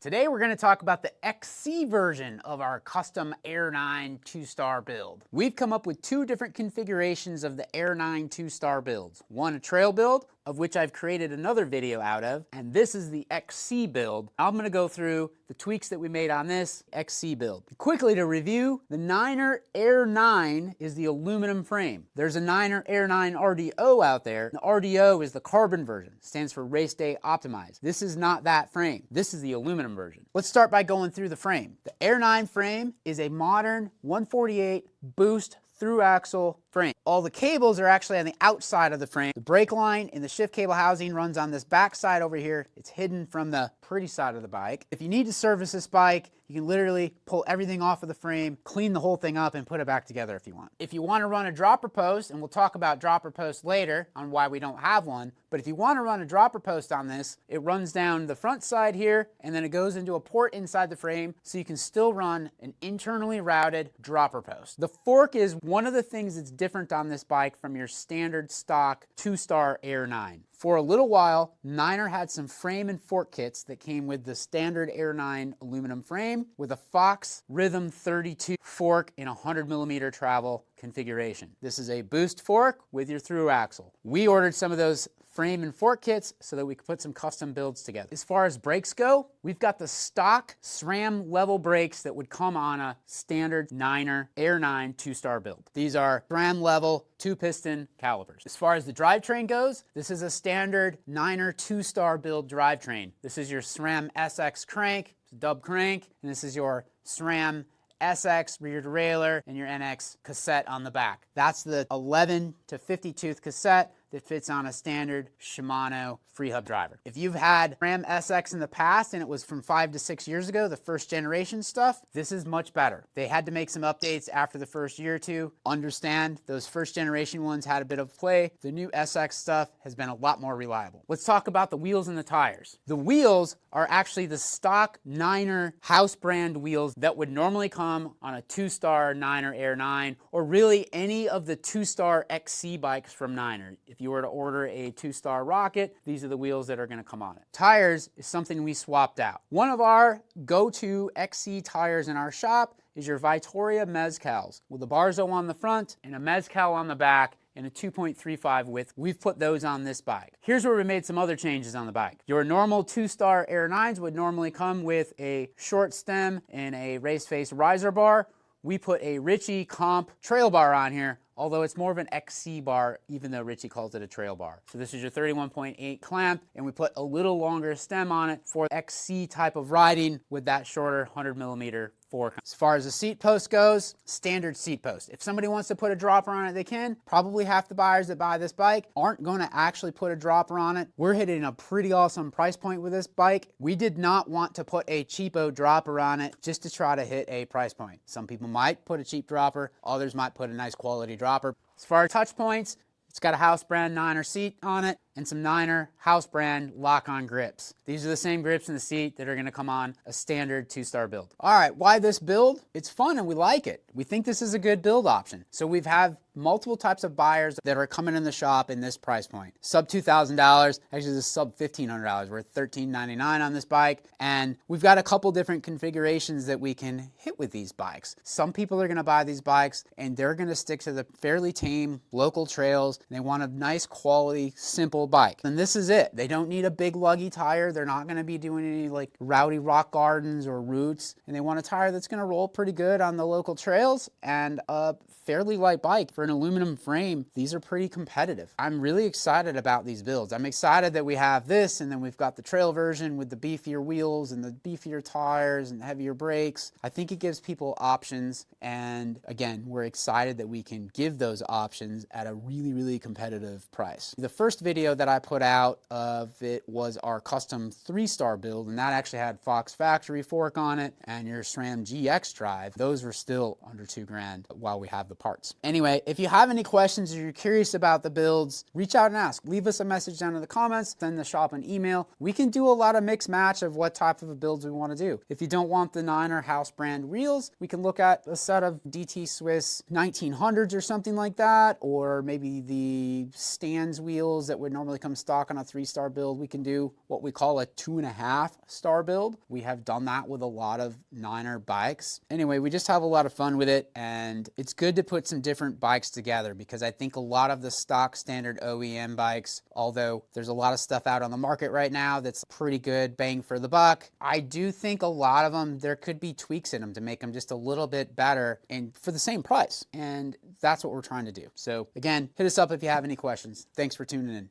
Today we're going to talk about the XC version of our custom Air 9 2-star build. We've come up with two different configurations of the Air 9 2-star builds. One a trail build, of which I've created another video out of, and this is the XC build. I'm going to go through the tweaks that we made on this XC build. Quickly to review, the Niner Air 9 is the aluminum frame. There's a Niner Air 9 RDO out there. The RDO is the carbon version, stands for Race Day Optimized. This is not that frame. This is the aluminum version. Let's start by going through the frame. The Air 9 frame is a modern 148 boost through axle frame. All the cables are actually on the outside of the frame. The brake line and the shift cable housing runs on this back side over here. It's hidden from the pretty side of the bike. If you need to service this bike, you can literally pull everything off of the frame, clean the whole thing up, and put it back together if you want. If you want to run a dropper post, and we'll talk about dropper posts later on why we don't have one, but if you want to run a dropper post on this, it runs down the front side here, and then it goes into a port inside the frame, so you can still run an internally routed dropper post. The fork is one of the things that's different on this bike from your standard stock 2-star Air 9. For a little while, Niner had some frame and fork kits that came with the standard Air 9 aluminum frame with a Fox Rhythm 32 fork in a 100mm travel configuration. This is a boost fork with your through axle. We ordered some of those frame and fork kits so that we could put some custom builds together. As far as brakes go, we've got the stock SRAM level brakes that would come on a standard Niner Air 9 2-star build. These are SRAM level 2-piston calipers. As far as the drivetrain goes, this is a standard Niner 2-star build drivetrain. This is your SRAM SX crank, it's a dub crank, and this is your SRAM SX rear derailleur and your NX cassette on the back. That's the 11 to 50 tooth cassette that fits on a standard Shimano free hub driver. If you've had SRAM SX in the past and it was from 5 to 6 years ago, the first generation stuff, this is much better. They had to make some updates after the first year or two. Understand those first generation ones had a bit of play. The new SX stuff has been a lot more reliable. Let's talk about the wheels and the tires. The wheels are actually the stock Niner house brand wheels that would normally come on a 2-star Niner Air 9 or really any of the 2-star XC bikes from Niner. If you were to order a 2-star Rocket, these are the wheels that are going to come on it. Tires is something we swapped out. One of our go-to XC tires in our shop is your Vitoria Mezcals with a Barzo on the front and a Mezcal on the back and a 2.35 width. We've put those on this bike. Here's where we made some other changes on the bike. Your normal 2-star Air 9s would normally come with a short stem and a race face riser bar. We put a Ritchie Comp trail bar on here, although it's more of an XC bar, even though Ritchie calls it a trail bar. So this is your 31.8 clamp, and we put a little longer stem on it for XC type of riding with that shorter 100mm fork. As far as the seat post goes, standard seat post. If somebody wants to put a dropper on it, they can. Probably half the buyers that buy this bike aren't going to actually put a dropper on it. We're hitting a pretty awesome price point with this bike. We did not want to put a cheapo dropper on it just to try to hit a price point. Some people might put a cheap dropper, others might put a nice quality dropper. As far as touch points, it's got a house brand Niner seat on it and some Niner house brand lock-on grips. These are the same grips in the seat that are going to come on a standard 2-star build. All right, why this build? It's fun and we like it. We think this is a good build option. So we've had multiple types of buyers that are coming in the shop in this price point. Sub $2,000, actually this is sub $1,500. We're at $1,399 on this bike, and we've got a couple different configurations that we can hit with these bikes. Some people are going to buy these bikes and they're going to stick to the fairly tame local trails. They want a nice quality, simple bike. And this is it. They don't need a big luggy tire. They're not going to be doing any like rowdy rock gardens or routes, and they want a tire that's going to roll pretty good on the local trails and a fairly light bike. For an aluminum frame, these are pretty competitive. I'm really excited about these builds. I'm excited that we have this, and then we've got the trail version with the beefier wheels and the beefier tires and heavier brakes. I think it gives people options, and again, we're excited that we can give those options at a really, really competitive price. The first video that I put out of it was our custom 3-star build, and that actually had Fox factory fork on it and your SRAM GX drive. Those were still under $2,000 while we have the parts. Anyway, if you have any questions or you're curious about the builds, reach out and ask. Leave us a message down in the comments, send the shop an email. We can do a lot of mix match of what type of builds we want to do. If you don't want the Niner house brand wheels, we can look at a set of DT Swiss 1900s or something like that, or maybe the Stans wheels that would normally comes stock on a 3-star build. We can do what we call a 2.5-star build. We have done that with a lot of Niner bikes. Anyway, we just have a lot of fun with it, and it's good to put some different bikes together because I think a lot of the stock standard OEM bikes, although there's a lot of stuff out on the market right now that's pretty good bang for the buck, I do think a lot of them, there could be tweaks in them to make them just a little bit better and for the same price. And that's what we're trying to do. So again, hit us up if you have any questions. Thanks for tuning in.